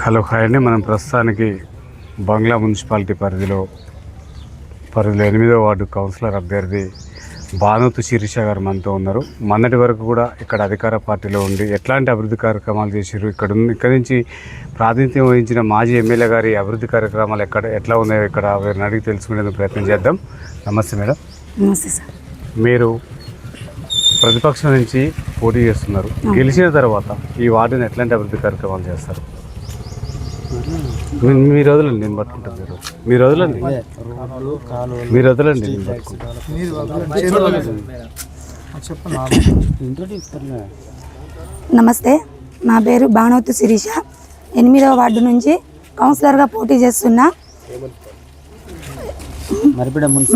Hello hi అండి. మనం ప్రస్తుతానికి బంగ్లా మున్సిపాలిటీ పరిధిలో 8వ వార్డు కౌన్సిలర్ అభ్యర్థి భానుతు శిరీష గారు మనతో ఉన్నారు. మొన్నటి వరకు కూడా ఇక్కడ అధికార పార్టీలో ఉండి ఎట్లాంటి అభివృద్ధి కార్యక్రమాలు చేశారు, ఇక్కడి నుంచి ప్రాతినిధ్యం వహించిన మాజీ ఎమ్మెల్యే గారి అభివృద్ధి కార్యక్రమాలు ఎట్లా ఉన్నాయో ఇక్కడ వారిని అడిగి తెలుసుకునేందుకు ప్రయత్నం చేద్దాం. నమస్తే మేడం. నమస్తే సార్. మీరు ప్రతిపక్షం నుంచి పోటీ చేస్తున్నారు. గెలిచిన తర్వాత ఈ వార్డుని ఎట్లాంటి అభివృద్ధి కార్యక్రమాలు చేస్తారు? మీరు వదలండి, నేను పట్టుకుంటాను. మీరు వదలండి. నమస్తే, నా పేరు భానుతు శిరీష. 8వ వార్డు నుంచి కౌన్సిలర్గా పోటీ చేస్తున్నా.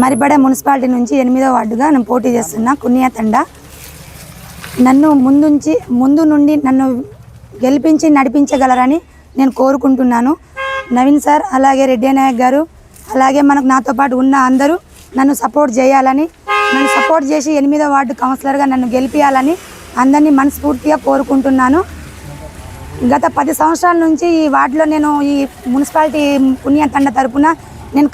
మరిపడ మున్సిపాలిటీ నుంచి 8వ వార్డుగా నేను పోటీ చేస్తున్నా. కున్యాతండ. నన్ను ముందు నుండి నన్ను గెలిపించి నడిపించగలరని నేను కోరుకుంటున్నాను. నవీన్ సార్, అలాగే రెడ్డి నాయక్ గారు, అలాగే నాతో పాటు ఉన్న అందరూ నన్ను సపోర్ట్ చేయాలని, నన్ను సపోర్ట్ చేసి 8వ వార్డు కౌన్సిలర్గా నన్ను గెలిపించాలని అందరినీ మనస్ఫూర్తిగా కోరుకుంటున్నాను. గత 10 సంవత్సరాల నుంచి ఈ వార్డులో నేను ఈ మున్సిపాలిటీ పుణ్యతండ తరపున నేను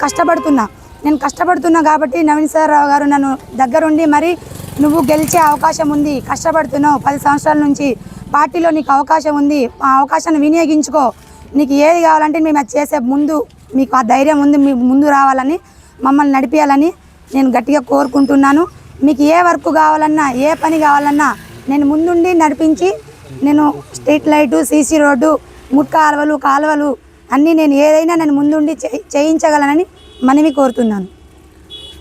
కష్టపడుతున్నా కాబట్టి నవీన్ సార్ గారు నన్ను దగ్గరుండి మరి నువ్వు గెలిచే అవకాశం ఉంది, కష్టపడుతున్నావు 10 సంవత్సరాల నుంచి పార్టీలో, నీకు అవకాశం ఉంది, ఆ అవకాశాన్ని వినియోగించుకో, నీకు ఏది కావాలంటే మేము అది చేసే ముందు మీకు ఆ ధైర్యం ఉంది, మీకు ముందు రావాలని, మమ్మల్ని నడిపించాలని నేను గట్టిగా కోరుకుంటున్నాను. మీకు ఏ వర్క్ కావాలన్నా, ఏ పని కావాలన్నా నేను ముందుండి నడిపించి, నేను స్ట్రీట్ లైటు, సీసీ రోడ్డు, కాలువలు అన్నీ నేను ఏదైనా నేను ముందుండి చేయించగలనని మనవి కోరుతున్నాను.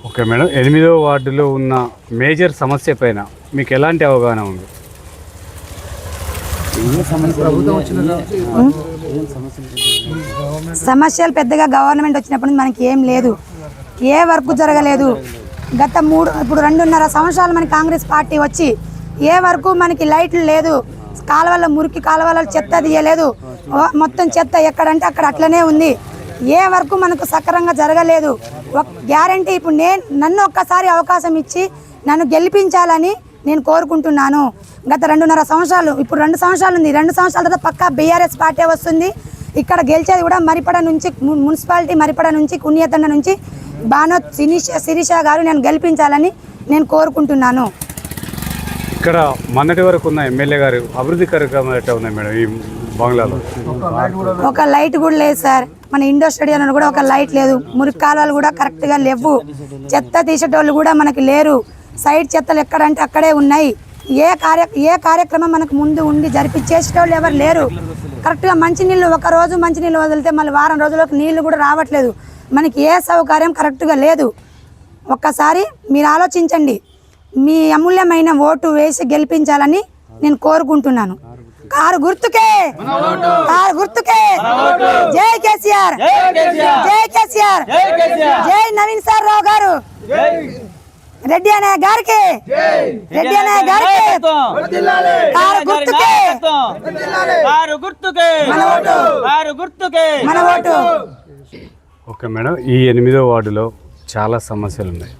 Okay madam. 8వ వార్డులో ఉన్న మేజర్ సమస్య పైన మీకు ఎలాంటి అవగాహన ఉంది? సమస్యలు పెద్దగా గవర్నమెంట్ వచ్చినప్పుడు మనకి ఏం లేదు, ఏ వర్క్ జరగలేదు. గత ఇప్పుడు 2.5 సంవత్సరాలు మన కాంగ్రెస్ పార్టీ వచ్చి ఏ వరకు మనకి లైట్లు లేదు, మురికి కాలువల చెత్త తీయలేదు, మొత్తం చెత్త ఎక్కడంటే అక్కడ అట్లనే ఉంది. ఏ వరకు మనకు సక్రమంగా జరగలేదు. గ్యారంటీ ఇప్పుడు నన్ను ఒక్కసారి అవకాశం ఇచ్చి నన్ను గెలిపించాలని నేను కోరుకుంటున్నాను. గత 2.5 సంవత్సరాలు, ఇప్పుడు 2 సంవత్సరాలు ఉంది. 2 సంవత్సరాల తర్వాత పక్కా బీఆర్ఎస్ పార్టీ వస్తుంది. ఇక్కడ గెలిచేది కూడా మరిపడ నుంచి, మున్సిపాలిటీ మరిపడ నుంచి, కున్యతండ నుంచి భానుతు శిరీష గారు నేను గెలిపించాలని నేను కోరుకుంటున్నాను. ఇక్కడ మొన్నటి వరకు ఉన్న ఎమ్మెల్యే గారు అభివృద్ధి కార్యక్రమాలు ఎట్లా ఉన్నాయి మేడం ఈ బంగ్లాలో? ఒక లైట్ కూడా లేదు సార్. మన ఇండోర్ స్టేడియంలో కూడా ఒక లైట్ లేదు. మురికి కాలువలు కూడా కరెక్ట్గా లేవు. చెత్త తీసేటోళ్ళు కూడా మనకి లేరు. సైడ్ చెత్తలు ఎక్కడంటే అక్కడే ఉన్నాయి. ఏ కార్యక్రమం మనకు ముందు ఉండి జరిపించేసేటోళ్ళు ఎవరు లేరు. కరెక్ట్గా మంచినీళ్ళు, ఒకరోజు మంచినీళ్ళు వదిలితే మళ్ళీ వారం రోజులకు నీళ్లు కూడా రావట్లేదు. మనకి ఏ సౌకర్యం కరెక్ట్గా లేదు. ఒక్కసారి మీరు ఆలోచించండి. మీ అమూల్యమైన ఓటు వేసి గెలిపించాలని నేను కోరుకుంటున్నాను. కారు గుర్తుకే, జై కేసీఆర్, జై కేసీఆర్, జై నవీన్ సార్ రావు గారు, రెడ్డి అనే గారికి, మన ఓటు. Okay madam. ఈ 8వ వార్డులో చాలా సమస్యలు ఉన్నాయి.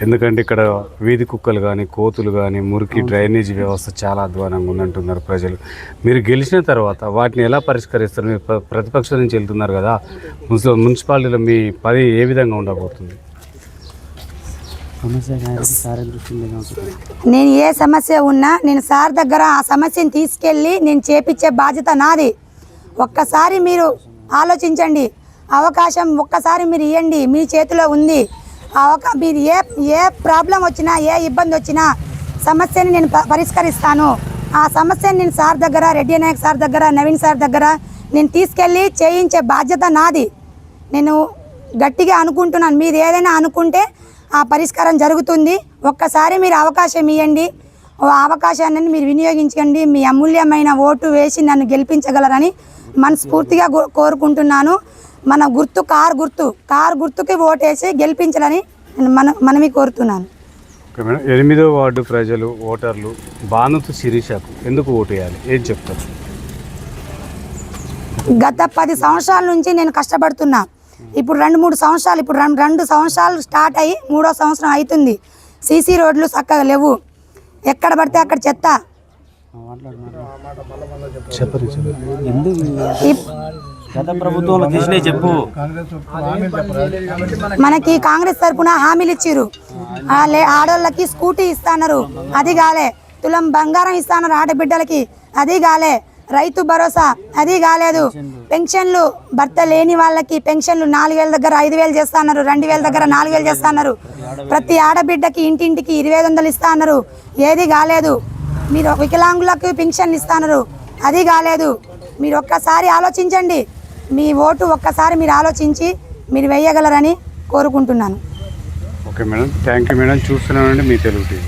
ఎందుకంటే ఇక్కడ వీధి కుక్కలు కానీ, కోతులు కానీ, మురికి డ్రైనేజీ వ్యవస్థ చాలా అధ్వానంగా ఉందంటున్నారు ప్రజలు. మీరు గెలిచిన తర్వాత వాటిని ఎలా పరిష్కరిస్తారు? మీరు ప్రతిపక్షం నుంచి వెళ్తున్నారు కదా, మున్సిపాలిటీలో మీ పని ఏ విధంగా ఉండబోతుంది? నేను ఏ సమస్య ఉన్నా నేను సార్ దగ్గర ఆ సమస్యను తీసుకెళ్ళి నేను చేపించే బాధ్యత నాది. ఒక్కసారి మీరు ఆలోచించండి. అవకాశం ఒక్కసారి మీరు ఇవ్వండి, మీ చేతిలో ఉంది. మీరు ఏ ప్రాబ్లం వచ్చినా, ఏ ఇబ్బంది వచ్చినా సమస్యని నేను పరిష్కరిస్తాను. ఆ సమస్యని నేను సార్ దగ్గర, రెడ్డి నాయక్ సార్ దగ్గర, నవీన్ సార్ దగ్గర నేను తీసుకెళ్ళి చేయించే బాధ్యత నాది. నేను గట్టిగా అనుకుంటున్నాను. మీరు ఏదైనా అనుకుంటే ఆ పరిష్కారం జరుగుతుంది. ఒక్కసారి మీరు అవకాశం ఇవ్వండి. అవకాశాన్ని మీరు వినియోగించండి. మీ అమూల్యమైన ఓటు వేసి నన్ను గెలిపించగలరని మనస్ఫూర్తిగా కోరుకుంటున్నాను. మన గుర్తు కారు గుర్తుకి ఓటేసి గెలిపించాలని మనవి కోరుతున్నాను. 8వ వార్డు ప్రజలు, ఓటర్లు భానుతు శిరీషకు ఎందుకు ఓటు వేయాలి, ఏం చెప్తారు? గత 10 సంవత్సరాల నుంచి నేను కష్టపడుతున్నా. ఇప్పుడు 2-3 సంవత్సరాలు, ఇప్పుడు 2 సంవత్సరాలు స్టార్ట్ అయ్యి 3వ సంవత్సరం అవుతుంది. సీసీ రోడ్లు చక్కగా లేవు. ఎక్కడ పడితే అక్కడ చెత్త, చెప్పరు ఎందుకు ఈ గత ప్రభుత్వంలో తీసినాయి చెప్పు. మనకి కాంగ్రెస్ తరపున హామీలు ఇచ్చిర్రు. ఆడోళ్ళకి స్కూటీ ఇస్తాన్నారు, అది కాలే. తులం బంగారం ఇస్తాన్నారు ఆడబిడ్డలకి, అది కాలే. రైతు భరోసా, అది కాలేదు. పెన్షన్లు భర్త లేని వాళ్ళకి పెన్షన్లు 4,000 దగ్గర 5,000 చేస్తున్నారు, 2,000 దగ్గర 4,000 చేస్తున్నారు. ప్రతి ఆడబిడ్డకి ఇంటింటికి 2,500 ఇస్తున్నారు, ఏది కాలేదు. మీరు వికలాంగులకు పెన్షన్లు ఇస్తున్నారు, అది కాలేదు. మీరు ఒక్కసారి ఆలోచించండి. మీ ఓటు ఒక్కసారి మీరు ఆలోచించి మీరు వేయగలరని కోరుకుంటున్నాను. Okay madam, thank you madam. చూస్తున్నానండి మీ తెలుగు టీవీ.